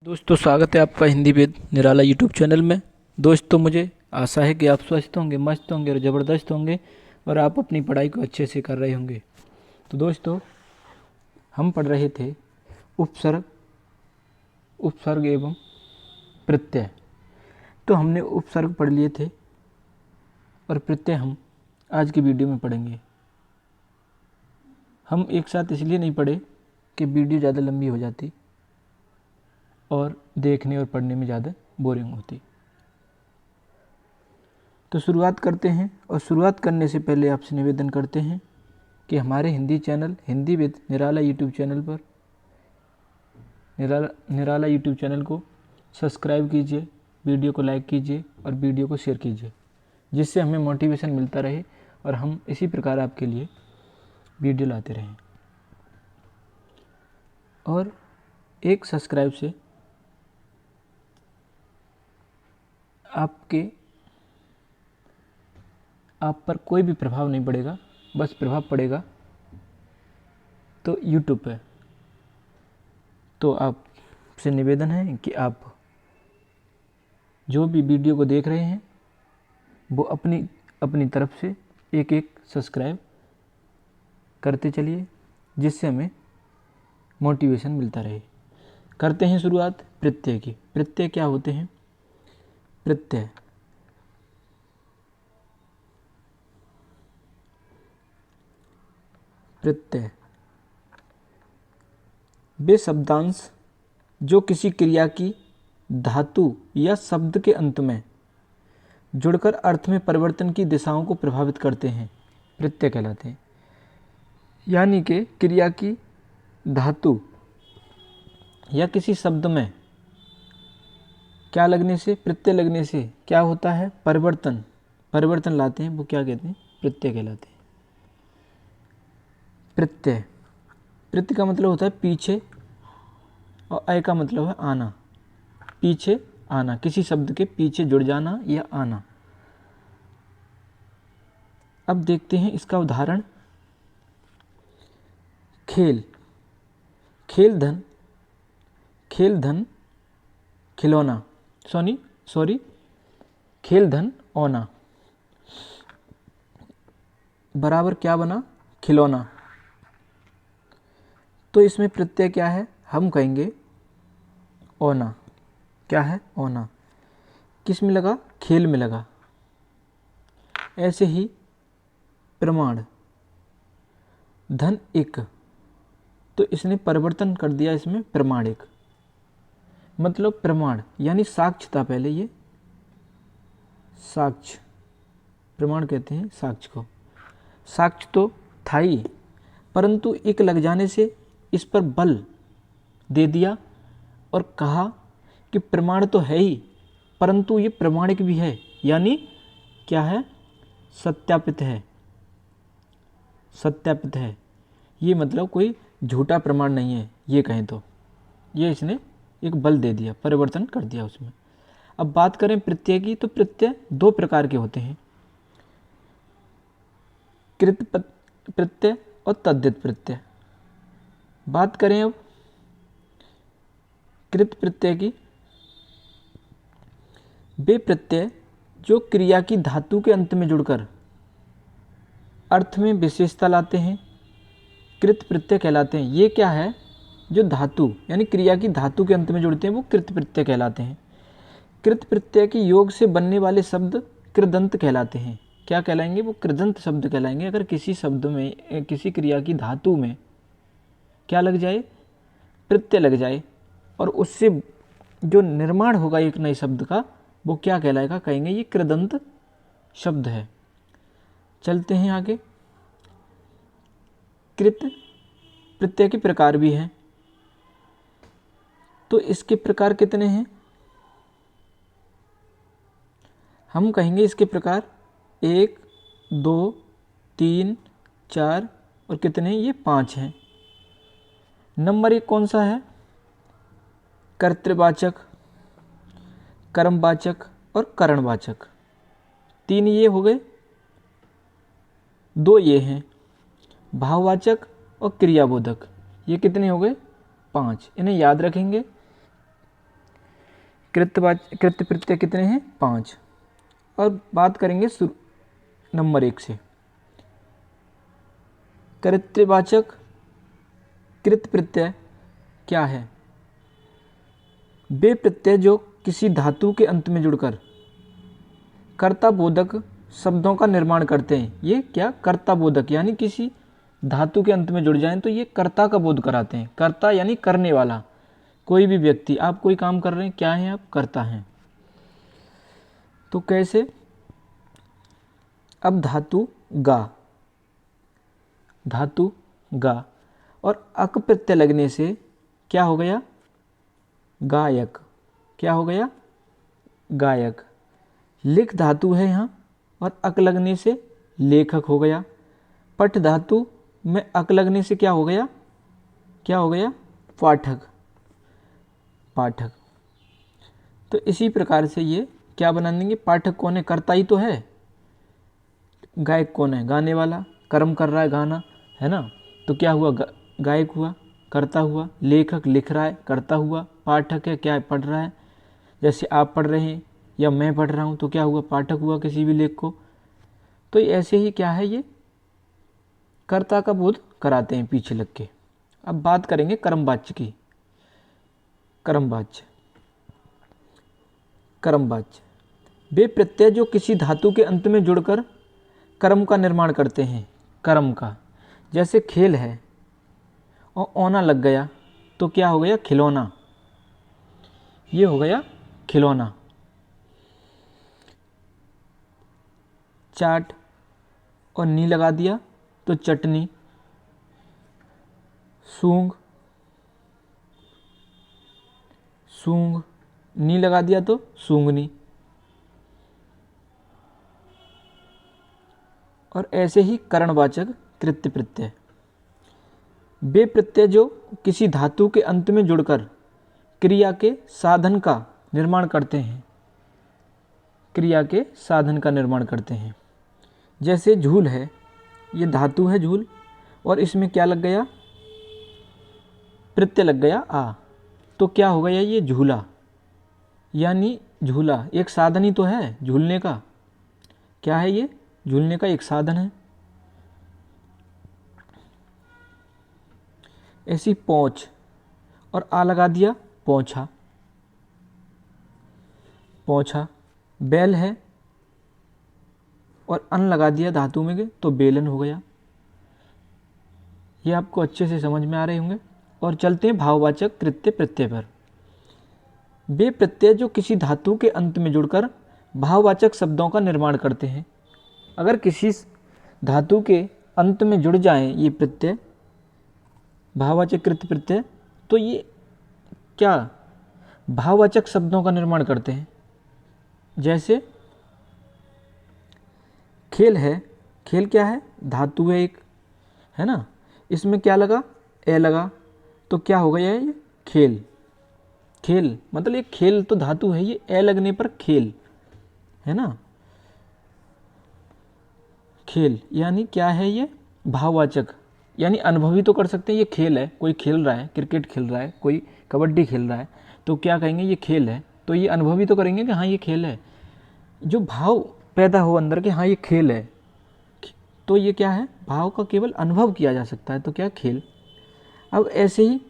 दोस्तों स्वागत है आपका हिंदी वेद निराला यूट्यूब चैनल में। दोस्तों मुझे आशा है कि आप स्वस्थ होंगे, मस्त होंगे और ज़बरदस्त होंगे और आप अपनी पढ़ाई को अच्छे से कर रहे होंगे। तो दोस्तों हम पढ़ रहे थे उपसर्ग उपसर्ग एवं प्रत्यय। तो हमने उपसर्ग पढ़ लिए थे और प्रत्यय हम आज की वीडियो में पढ़ेंगे। हम एक साथ इसलिए नहीं पढ़े कि वीडियो ज़्यादा लंबी हो जाती और देखने और पढ़ने में ज़्यादा बोरिंग होती। तो शुरुआत करते हैं और शुरुआत करने से पहले आपसे निवेदन करते हैं कि हमारे Hindi channel Hindi with Nirala YouTube channel पर निराला यूट्यूब चैनल को सब्सक्राइब कीजिए, वीडियो को लाइक कीजिए और वीडियो को शेयर कीजिए, जिससे हमें मोटिवेशन मिलता रहे और हम इसी प्रकार आपके लिए वीडियो लाते रहें। और एक सब्सक्राइब से आप पर कोई भी प्रभाव नहीं पड़ेगा, बस प्रभाव पड़ेगा तो यूट्यूब पे। तो आपसे निवेदन है कि आप जो भी वीडियो को देख रहे हैं वो अपनी तरफ से एक एक सब्सक्राइब करते चलिए, जिससे हमें मोटिवेशन मिलता रहे। करते हैं शुरुआत प्रत्यय की। प्रत्यय क्या होते हैं? प्रत्यय प्रत्यय वे शब्दांश जो किसी क्रिया की धातु या शब्द के अंत में जुड़कर अर्थ में परिवर्तन की दिशाओं को प्रभावित करते हैं, प्रत्यय कहलाते हैं। यानी कि क्रिया की धातु या किसी शब्द में क्या लगने से, प्रत्यय लगने से क्या होता है? परिवर्तन लाते हैं, वो क्या कहते हैं? प्रत्यय कहलाते हैं। प्रत्यय का मतलब होता है पीछे और अय का मतलब है आना। पीछे आना, किसी शब्द के पीछे जुड़ जाना या आना। अब देखते हैं इसका उदाहरण। खेल धन खिलौना, खेल धन ओना बराबर क्या बना? खिलौना। तो इसमें प्रत्यय क्या है? हम कहेंगे ओना। क्या है? ओना। किस में लगा? खेल में लगा। ऐसे ही प्रमाण धन एक, तो इसने परिवर्तन कर दिया, इसमें प्रमाणिक। मतलब प्रमाण यानी साक्ष्य था पहले, ये साक्ष्य, प्रमाण कहते हैं साक्ष्य को। साक्ष्य तो था ही, परंतु एक लग जाने से इस पर बल दे दिया और कहा कि प्रमाण तो है ही, परंतु ये प्रमाणिक भी है। यानी क्या है? सत्यापित है। सत्यापित है, ये मतलब कोई झूठा प्रमाण नहीं है, ये कहें तो। ये इसने एक बल दे दिया, परिवर्तन कर दिया उसमें। अब बात करें प्रत्यय की, तो प्रत्यय दो प्रकार के होते हैं, कृत प्रत्यय और तद्धित प्रत्यय। बात करें अब कृत प्रत्यय की। वे प्रत्यय जो क्रिया की धातु के अंत में जुड़कर अर्थ में विशेषता लाते हैं, कृत प्रत्यय कहलाते हैं। ये क्या है? जो धातु यानी क्रिया की धातु के अंत में जुड़ते हैं वो कृत प्रत्यय कहलाते हैं। कृत प्रत्यय के योग से बनने वाले शब्द कृदंत कहलाते हैं। क्या कहलाएंगे? वो कृदंत शब्द कहलाएंगे। अगर किसी शब्द में, किसी क्रिया की धातु में क्या लग जाए? प्रत्यय लग जाए, और उससे जो निर्माण होगा एक नए शब्द का, वो क्या कहलाएगा? कहेंगे ये कृदंत शब्द है। चलते हैं आगे। कृत प्रत्यय के प्रकार भी हैं, तो इसके प्रकार कितने हैं? हम कहेंगे इसके प्रकार 1, 2, 3, 4 और कितने? ये 5 हैं। नंबर 1 कौन सा है? कर्तृवाचक, कर्मवाचक और करणवाचक। 3 ये हो गए। 2 ये हैं भाववाचक और क्रियाबोधक। ये कितने हो गए? 5। इन्हें याद रखेंगे। कृत्य प्रत्यय कितने हैं? 5। और बात करेंगे नंबर 1 से। कृत्यवाचक कृत प्रत्यय क्या है? वे प्रत्यय जो किसी धातु के अंत में जुड़कर कर्ताबोधक शब्दों का निर्माण करते हैं। ये क्या? कर्ताबोधक, यानी किसी धातु के अंत में जुड़ जाएं तो ये कर्ता का बोध कराते हैं। कर्ता यानी करने वाला, कोई भी व्यक्ति। आप कोई काम कर रहे हैं, क्या हैं आप? कर्ता हैं। तो कैसे? अब धातु गा और अक प्रत्यय लगने से क्या हो गया? गायक। क्या हो गया? गायक। लिख धातु है यहाँ और अक लगने से लेखक हो गया। पठ धातु में अक लगने से क्या हो गया? क्या हो गया? पाठक। तो इसी प्रकार से ये क्या बना देंगे? पाठक कौन है? कर्ता ही तो है। गायक कौन है? गाने वाला, कर्म कर रहा है, गाना, है ना। तो क्या हुआ? गायक हुआ, कर्ता हुआ। लेखक लिख रहा है, कर्ता हुआ। पाठक है, क्या है? पढ़ रहा है। जैसे आप पढ़ रहे हैं या मैं पढ़ रहा हूँ तो क्या हुआ? पाठक हुआ किसी भी लेख को। तो ऐसे ही क्या है? ये कर्ता का बोध कराते हैं पीछे लग के। अब बात करेंगे कर्मवाच्य की। कर्मवाच्य वे प्रत्यय जो किसी धातु के अंत में जुड़कर कर्म का निर्माण करते हैं। कर्म का, जैसे खेल है और ओना लग गया तो क्या हो गया? खिलौना। ये हो गया खिलौना। चाट और नी लगा दिया तो चटनी। सूंघ नी लगा दिया तो सूंघनी। और ऐसे ही करणवाचक कृत्य प्रत्यय, वे प्रत्यय जो किसी धातु के अंत में जुड़कर क्रिया के साधन का निर्माण करते हैं। जैसे झूल है, ये धातु है झूल, और इसमें क्या लग गया? प्रत्यय लग गया आ, तो क्या हो गया? ये झूला। यानी झूला एक साधन ही तो है झूलने का। क्या है ये? झूलने का एक साधन है। ऐसी पहुंच और आ लगा दिया पहुंचा। बैल है और अन लगा दिया धातु में के तो बेलन हो गया। ये आपको अच्छे से समझ में आ रहे होंगे। और चलते हैं भाववाचक कृत्य प्रत्यय पर। वे प्रत्यय जो किसी धातु के अंत में जुड़कर भाववाचक शब्दों का निर्माण करते हैं। अगर किसी धातु के अंत में जुड़ जाएं ये प्रत्यय, भाववाचक कृत्य प्रत्यय, तो ये क्या? भाववाचक शब्दों का निर्माण करते हैं। जैसे खेल है, खेल क्या है? धातु है एक, है ना। इसमें क्या लगा? ए लगा, तो क्या हो गया? ये खेल। मतलब ये खेल तो धातु है, ये ए लगने पर खेल, है ना। खेल यानी क्या है? ये भाववाचक, यानी अनुभवी तो कर सकते हैं। ये खेल है, कोई खेल रहा है, क्रिकेट खेल रहा है, कोई कबड्डी खेल रहा है, तो क्या कहेंगे? ये खेल है। तो ये अनुभवी तो करेंगे कि हाँ ये खेल है। जो भाव पैदा हो अंदर के, हाँ ये खेल है, तो ये क्या है? भाव का केवल अनुभव किया जा सकता है, तो क्या? खेल। अब ऐसे ही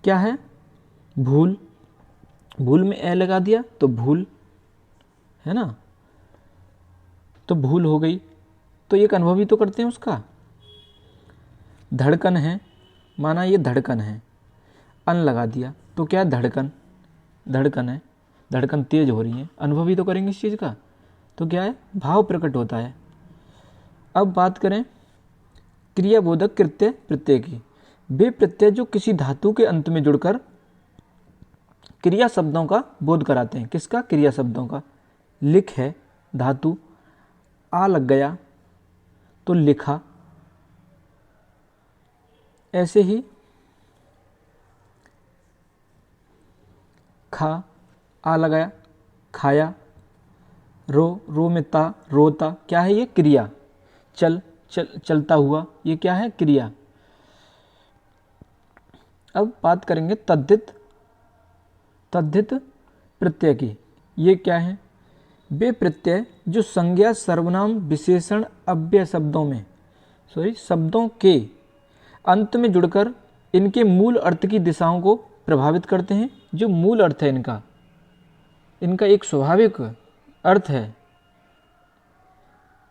क्या है? भूल में ए लगा दिया तो भूल, है ना। तो भूल हो गई, तो एक अनुभवी तो करते हैं उसका। धड़कन है, माना ये धड़कन है, अन लगा दिया तो क्या? धड़कन है, धड़कन तेज हो रही है, अनुभवी तो करेंगे इस चीज़ का, तो क्या है? भाव प्रकट होता है। अब बात करें क्रियाबोधक कृत्य प्रत्यय की। वे प्रत्यय जो किसी धातु के अंत में जुड़कर क्रिया शब्दों का बोध कराते हैं। किसका? क्रिया शब्दों का। लिख है धातु, आ लग गया तो लिखा। ऐसे ही खा, आ लगाया खाया। रो में ता, रोता। क्या है ये? क्रिया। चलता हुआ, ये क्या है? क्रिया। अब बात करेंगे तद्धित प्रत्यय की, ये क्या है? वे प्रत्यय जो संज्ञा सर्वनाम विशेषण अव्यय शब्दों के अंत में जुड़कर इनके मूल अर्थ की दिशाओं को प्रभावित करते हैं। जो मूल अर्थ है इनका एक स्वाभाविक अर्थ है,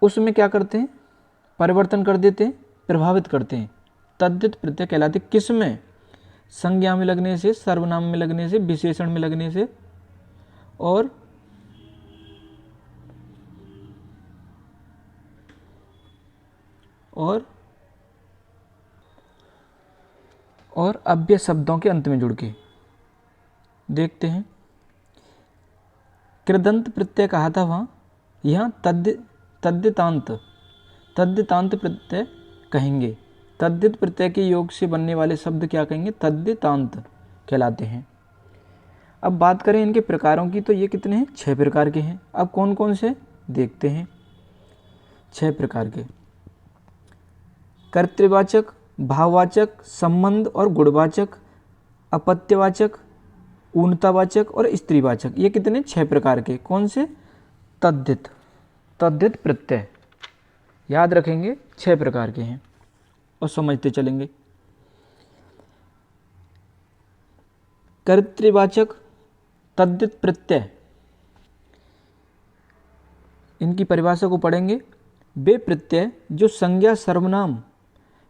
उसमें क्या करते हैं? परिवर्तन कर देते हैं, प्रभावित करते हैं। तद्धित प्रत्यय कहलाते किस में? संज्ञा में लगने से, सर्वनाम में लगने से, विशेषण में लगने से और अव्यय शब्दों के अंत में जुड़ के। देखते हैं, कृदंत प्रत्यय कहा था वहाँ, यहाँ तद्धितांत प्रत्यय कहेंगे। तद्धित प्रत्यय के योग से बनने वाले शब्द क्या कहेंगे? तद्धितांत कहलाते हैं। अब बात करें इनके प्रकारों की, तो ये कितने हैं? 6 प्रकार के हैं। अब कौन कौन से देखते हैं? 6 प्रकार के। कर्तृवाचक, भाववाचक, संबंध और गुणवाचक, अपत्यवाचक, ऊनतावाचक और स्त्रीवाचक। ये कितने? 6 प्रकार के। कौन से? तद्धित प्रत्यय याद रखेंगे, 6 प्रकार के हैं और समझते चलेंगे। कर्तृवाचक तद्धित प्रत्यय, इनकी परिभाषा को पढ़ेंगे। वे प्रत्यय जो संज्ञा सर्वनाम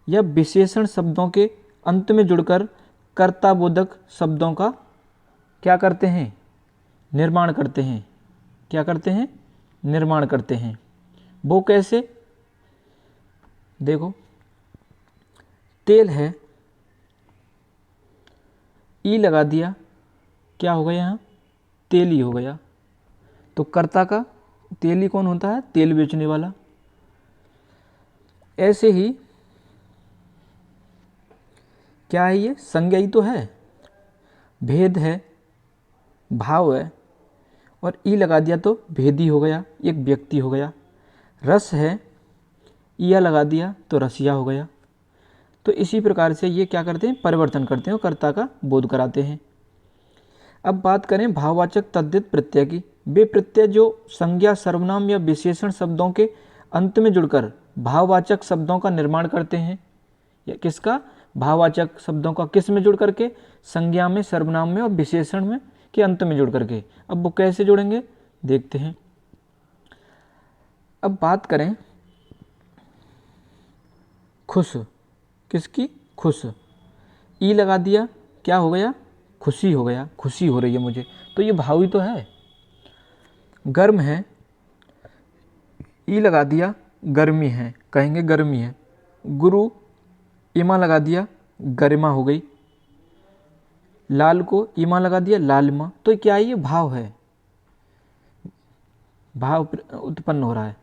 या विशेषण शब्दों के अंत में जुड़कर कर्ताबोधक शब्दों का क्या करते हैं? निर्माण करते हैं। क्या करते हैं? निर्माण करते हैं। वो कैसे? देखो, तेल है, ई लगा दिया, क्या हो गया? यहाँ तेली हो गया। तो कर्ता का तेली कौन होता है? तेल बेचने वाला। ऐसे ही क्या है? ये संज्ञा ही तो है, भेद है, भाव है, और ई लगा दिया तो भेदी हो गया, एक व्यक्ति हो गया। रस है, ईया लगा दिया तो रसिया हो गया। तो इसी प्रकार से ये क्या करते हैं? परिवर्तन करते हैं और कर्ता का बोध कराते हैं। अब बात करें भाववाचक तद्धित प्रत्यय की। वे प्रत्यय जो संज्ञा सर्वनाम या विशेषण शब्दों के अंत में जुड़कर भाववाचक शब्दों का निर्माण करते हैं। या किसका? भाववाचक शब्दों का किस में जुड़ करके? संज्ञा में, सर्वनाम में और विशेषण में के अंत में जुड़ करके। अब वो कैसे जुड़ेंगे? देखते हैं। अब बात करें खुश, किसकी? खुश। ई लगा दिया, क्या हो गया? खुशी हो गया, खुशी हो रही है मुझे, तो ये भाव ही तो है। गर्म है, ई लगा दिया, गर्मी है, कहेंगे गर्मी है। गुरु, ईमा लगा दिया, गरिमा हो गई। लाल को ईमा लगा दिया, लालिमा। तो क्या ये भाव है? भाव उत्पन्न हो रहा है।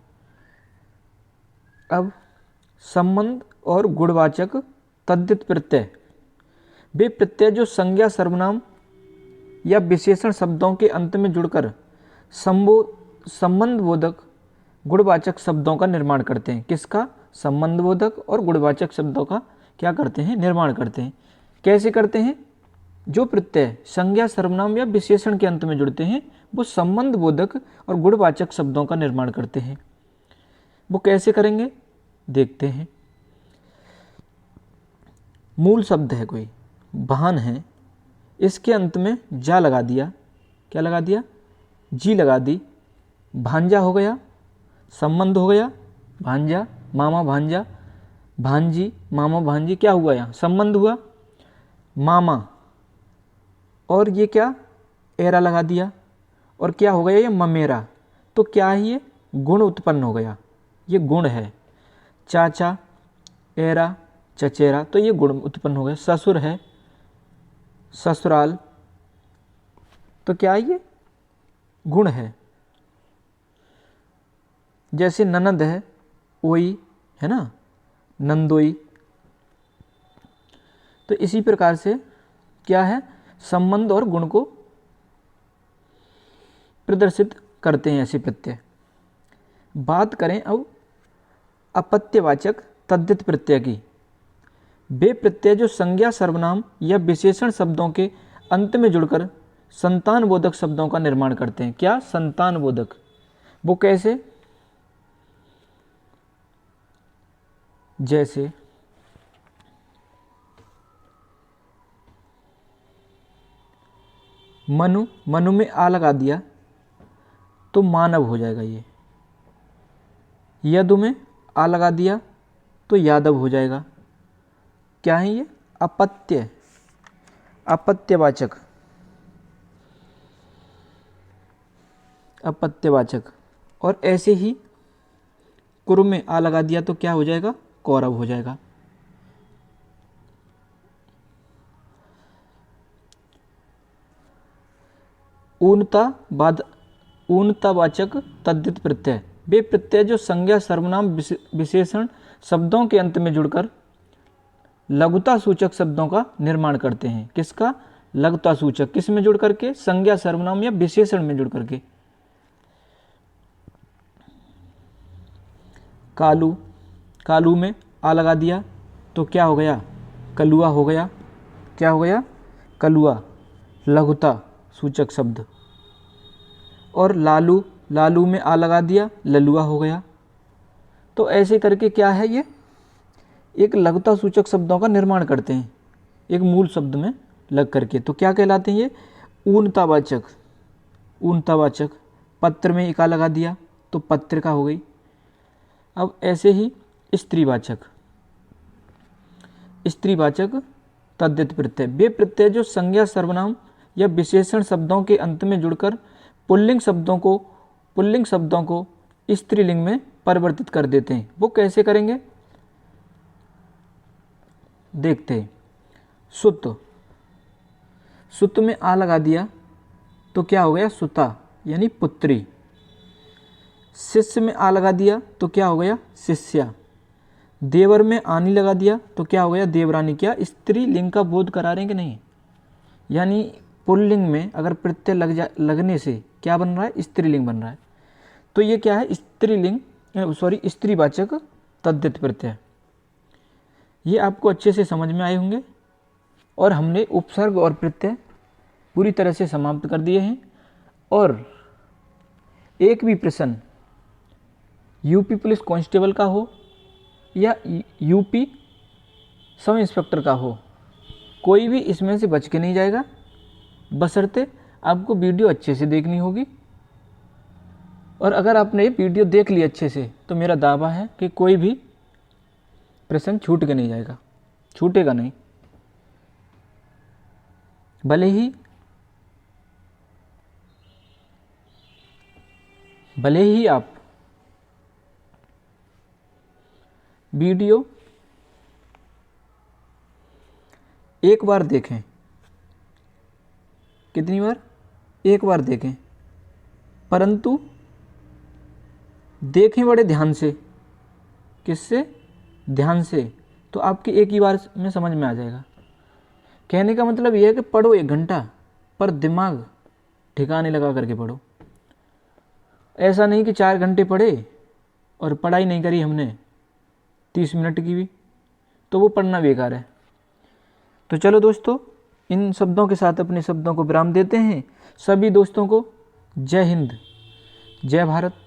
अब संबंध और गुणवाचक तद्धित प्रत्यय। वे प्रत्यय जो संज्ञा सर्वनाम या विशेषण शब्दों के अंत में जुड़कर संबंध बोधक गुणवाचक शब्दों का निर्माण करते हैं। किसका? संबंध बोधक और गुणवाचक शब्दों का क्या करते हैं? निर्माण करते हैं। कैसे करते हैं? जो प्रत्यय संज्ञा सर्वनाम या विशेषण के अंत में जुड़ते हैं वो संबंध बोधक और गुणवाचक शब्दों का निर्माण करते हैं। वो कैसे करेंगे? देखते हैं। मूल शब्द है कोई, वाहन है, इसके अंत में जा लगा दिया, क्या लगा दिया? जी लगा दी। भांजा हो गया, संबंध हो गया, भांजा, मामा भांजा, भांजी, मामा भांजी, क्या हुआ? यहाँ संबंध हुआ, मामा, और ये क्या? एरा लगा दिया, और क्या हो गया? ये ममेरा। तो क्या है? ये गुण उत्पन्न हो गया, ये गुण है। चाचा, एरा, चचेरा, तो ये गुण उत्पन्न हो गया। ससुर है, ससुराल, तो क्या है? ये गुण है। जैसे ननद है, ओई है ना, नंदोई। तो इसी प्रकार से क्या है? संबंध और गुण को प्रदर्शित करते हैं ऐसे प्रत्यय। बात करें अब अपत्यवाचक तद्धित प्रत्यय की। वे प्रत्यय जो संज्ञा सर्वनाम या विशेषण शब्दों के अंत में जुड़कर संतान बोधक शब्दों का निर्माण करते हैं। क्या? संतान बोधक। वो कैसे? जैसे मनु, मनु में आ लगा दिया तो मानव हो जाएगा ये। यदु में आ लगा दिया तो यादव हो जाएगा। क्या है ये? अपत्य, अपत्यवाचक, अपत्यवाचक। और ऐसे ही कुरु में आ लगा दिया तो क्या हो जाएगा? कौरव हो जाएगा। ऊनतावाचक तद्धित प्रत्यय, वे प्रत्यय जो संज्ञा सर्वनाम विशेषण शब्दों के अंत में जुड़कर लघुता सूचक शब्दों का निर्माण करते हैं। किसका? लघुता सूचक। किस में जुड़ करके? संज्ञा सर्वनाम या विशेषण में जुड़ करके। कालू, कालू में आ लगा दिया तो क्या हो गया? कलुआ हो गया। क्या हो गया? कलुआ, लघुता सूचक शब्द। और लालू, लालू में आ लगा दिया, ललुआ हो गया। तो ऐसे करके क्या है, ये एक लघुता सूचक शब्दों का निर्माण करते हैं एक मूल शब्द में लग करके। तो क्या कहलाते हैं ये? ऊनतावाचक, ऊनतावाचक। पत्र में इका लगा दिया तो पत्रिका हो गई। अब ऐसे ही स्त्रीवाचक, स्त्रीवाचक तद्धित प्रत्यय, वे प्रत्यय जो संज्ञा सर्वनाम या विशेषण शब्दों के अंत में जुड़कर पुल्लिंग शब्दों को स्त्रीलिंग में परिवर्तित कर देते हैं। वो कैसे करेंगे? देखते हैं। सुत, सुत में आ लगा दिया तो क्या हो गया? सुता यानी पुत्री। शिष्य में आ लगा दिया तो क्या हो गया? शिष्या। देवर में आनी लगा दिया तो क्या हो गया? देवरानी। क्या स्त्रीलिंग का बोध करा रहे हैं कि नहीं? यानी पुल्लिंग में अगर प्रत्यय लगने से क्या बन रहा है? स्त्रीलिंग बन रहा है। तो ये क्या है? स्त्रीलिंग, स्त्रीवाचक तद्धित प्रत्यय। ये आपको अच्छे से समझ में आए होंगे। और हमने उपसर्ग और प्रत्यय पूरी तरह से समाप्त कर दिए हैं। और एक भी प्रश्न यूपी पुलिस कांस्टेबल का हो या यूपी सब इंस्पेक्टर का हो, कोई भी इसमें से बच के नहीं जाएगा, बशर्ते आपको वीडियो अच्छे से देखनी होगी। और अगर आपने ये वीडियो देख ली अच्छे से तो मेरा दावा है कि कोई भी प्रश्न छूट के नहीं जाएगा, छूटेगा नहीं। भले ही आप वीडियो एक बार देखें। कितनी बार? एक बार देखें, परंतु देखें बड़े ध्यान से। किससे? ध्यान से। तो आपकी एक ही बार में समझ में आ जाएगा। कहने का मतलब यह है कि पढ़ो 1 घंटा, पर दिमाग ठिकाने लगा करके पढ़ो। ऐसा नहीं कि 4 घंटे पढ़े और पढ़ाई नहीं करी हमने 30 मिनट की भी, तो वो पढ़ना बेकार है। तो चलो दोस्तों, इन शब्दों के साथ अपने शब्दों को विराम देते हैं। सभी दोस्तों को जय हिंद, जय भारत।